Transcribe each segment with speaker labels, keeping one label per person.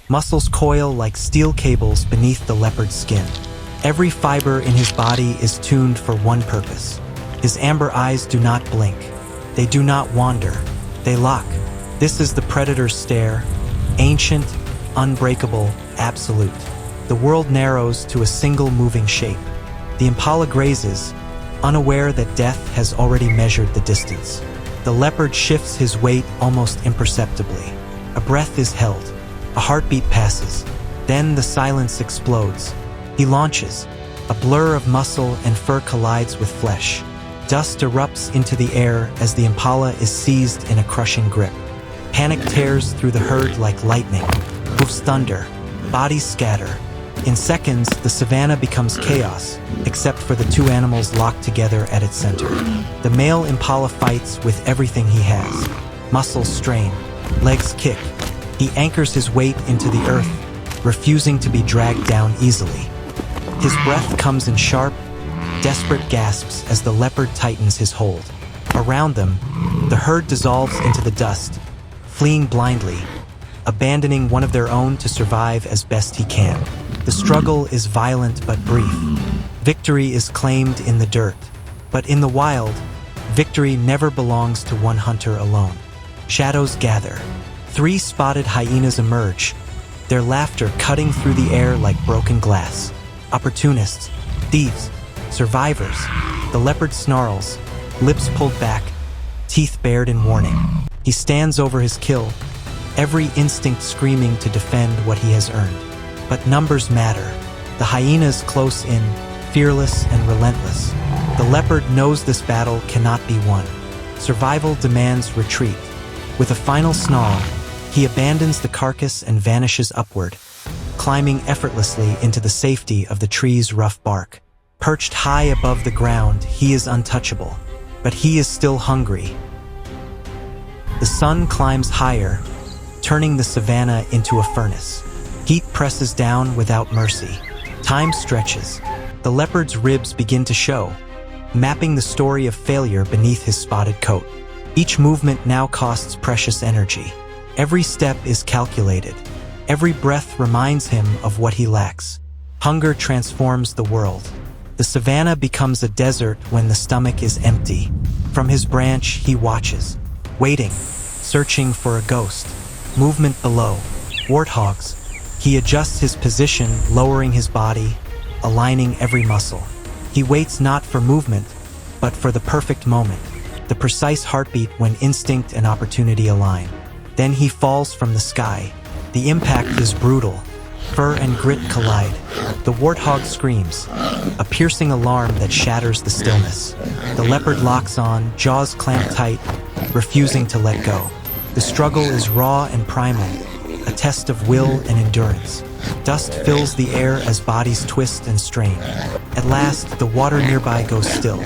Speaker 1: Muscles coil like steel cables beneath the leopard's skin. Every fiber in his body is tuned for one purpose. His amber eyes do not blink. They do not wander. They lock. This is the predator's stare, ancient, unbreakable, absolute. The world narrows to a single moving shape. The impala grazes, unaware that death has already measured the distance. The leopard shifts his weight almost imperceptibly. A breath is held. A heartbeat passes. Then the silence explodes. He launches. A blur of muscle and fur collides with flesh. Dust erupts into the air as the impala is seized in a crushing grip. Panic tears through the herd like lightning. Hoofs thunder. Bodies scatter. In seconds, the savanna becomes chaos, except for the two animals locked together at its center. The male impala fights with everything he has. Muscles strain. Legs kick. He anchors his weight into the earth, refusing to be dragged down easily. His breath comes in sharp, desperate gasps as the leopard tightens his hold. Around them, the herd dissolves into the dust, fleeing blindly, abandoning one of their own to survive as best he can. The struggle is violent but brief. Victory is claimed in the dirt. But in the wild, victory never belongs to one hunter alone. Shadows gather. 3 spotted hyenas emerge, their laughter cutting through the air like broken glass. Opportunists, thieves, survivors. The leopard snarls, lips pulled back, teeth bared in warning. He stands over his kill, every instinct screaming to defend what he has earned. But numbers matter. The hyenas close in, fearless and relentless. The leopard knows this battle cannot be won. Survival demands retreat. With a final snarl, he abandons the carcass and vanishes upward, climbing effortlessly into the safety of the tree's rough bark. Perched high above the ground, he is untouchable, but he is still hungry. The sun climbs higher, turning the savanna into a furnace. Heat presses down without mercy. Time stretches. The leopard's ribs begin to show, mapping the story of failure beneath his spotted coat. Each movement now costs precious energy. Every step is calculated. Every breath reminds him of what he lacks. Hunger transforms the world. The savanna becomes a desert when the stomach is empty. From his branch, he watches, waiting, searching for a ghost. Movement below. Warthogs. He adjusts his position, lowering his body, aligning every muscle. He waits not for movement, but for the perfect moment, the precise heartbeat when instinct and opportunity align. Then he falls from the sky. The impact is brutal. Fur and grit collide. The warthog screams, a piercing alarm that shatters the stillness. The leopard locks on, jaws clamped tight, refusing to let go. The struggle is raw and primal, a test of will and endurance. Dust fills the air as bodies twist and strain. At last, the water nearby goes still,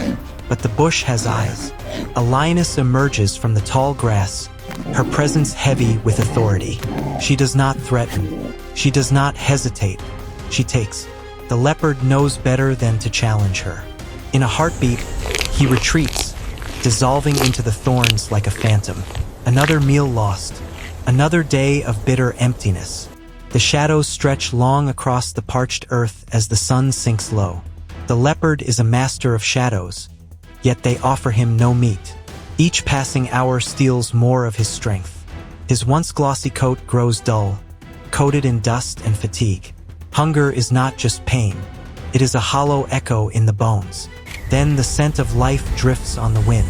Speaker 1: but the bush has eyes. A lioness emerges from the tall grass, her presence heavy with authority. She does not threaten. She does not hesitate. She takes. The leopard knows better than to challenge her. In a heartbeat, he retreats, dissolving into the thorns like a phantom. Another meal lost. Another day of bitter emptiness. The shadows stretch long across the parched earth as the sun sinks low. The leopard is a master of shadows, yet they offer him no meat. Each passing hour steals more of his strength. His once glossy coat grows dull, coated in dust and fatigue. Hunger is not just pain. It is a hollow echo in the bones. Then the scent of life drifts on the wind.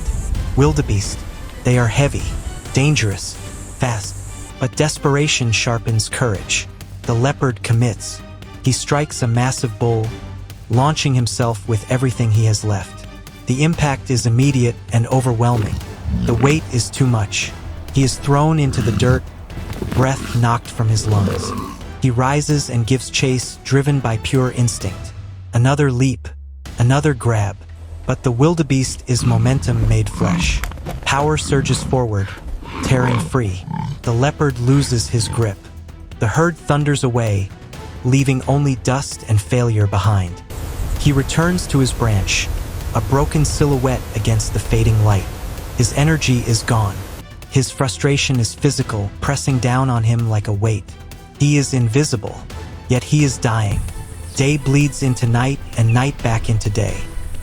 Speaker 1: Wildebeest. They are heavy, dangerous, fast. But desperation sharpens courage. The leopard commits. He strikes a massive bull, launching himself with everything he has left. The impact is immediate and overwhelming. The weight is too much. He is thrown into the dirt, breath knocked from his lungs. He rises and gives chase, driven by pure instinct. Another leap, another grab. But the wildebeest is momentum made flesh. Power surges forward, tearing free. The leopard loses his grip. The herd thunders away, leaving only dust and failure behind. He returns to his branch, a broken silhouette against the fading light. His energy is gone. His frustration is physical, pressing down on him like a weight. He is invisible, yet he is dying. Day bleeds into night and night back into day.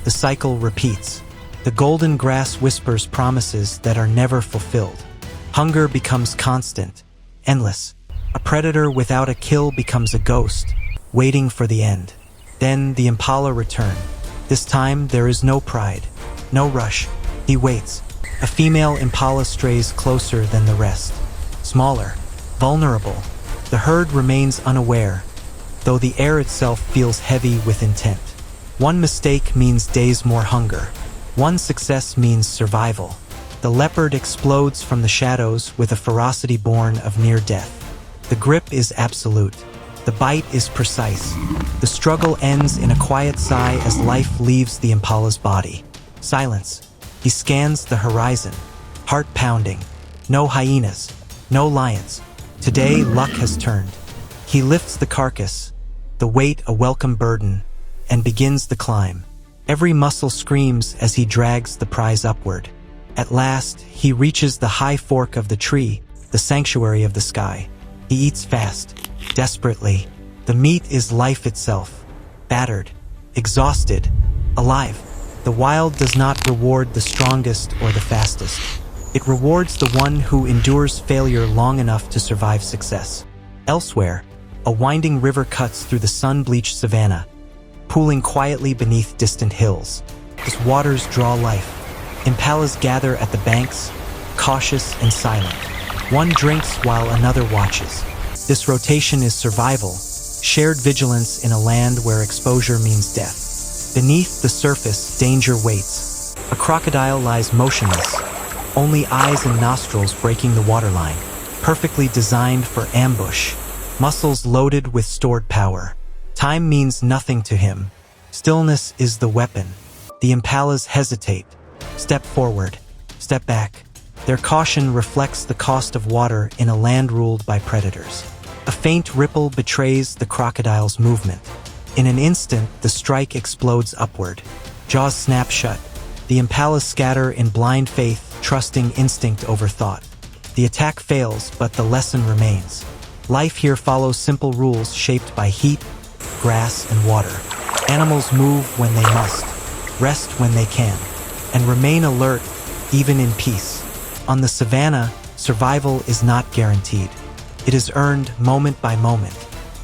Speaker 1: The cycle repeats. The golden grass whispers promises that are never fulfilled. Hunger becomes constant, endless. A predator without a kill becomes a ghost, waiting for the end. Then the impala return. This time there is no pride, no rush. He waits. A female impala strays closer than the rest. Smaller, vulnerable. The herd remains unaware, though the air itself feels heavy with intent. One mistake means days more hunger. One success means survival. The leopard explodes from the shadows with a ferocity born of near death. The grip is absolute. The bite is precise. The struggle ends in a quiet sigh as life leaves the impala's body. Silence. He scans the horizon, heart pounding. No hyenas, no lions. Today, luck has turned. He lifts the carcass, the weight a welcome burden, and begins the climb. Every muscle screams as he drags the prize upward. At last, he reaches the high fork of the tree, the sanctuary of the sky. He eats fast, desperately. The meat is life itself, battered, exhausted, alive. The wild does not reward the strongest or the fastest. It rewards the one who endures failure long enough to survive success. Elsewhere, a winding river cuts through the sun-bleached savanna, pooling quietly beneath distant hills. Its waters draw life. Impalas gather at the banks, cautious and silent. One drinks while another watches. This rotation is survival, shared vigilance in a land where exposure means death. Beneath the surface, danger waits. A crocodile lies motionless, only eyes and nostrils breaking the waterline, perfectly designed for ambush, muscles loaded with stored power. Time means nothing to him. Stillness is the weapon. The impalas hesitate, step forward, step back. Their caution reflects the cost of water in a land ruled by predators. A faint ripple betrays the crocodile's movement. In an instant, the strike explodes upward. Jaws snap shut. The impalas scatter in blind faith, trusting instinct over thought. The attack fails, but the lesson remains. Life here follows simple rules shaped by heat, grass, and water. Animals move when they must, rest when they can, and remain alert even in peace. On the savanna, survival is not guaranteed. It is earned moment by moment.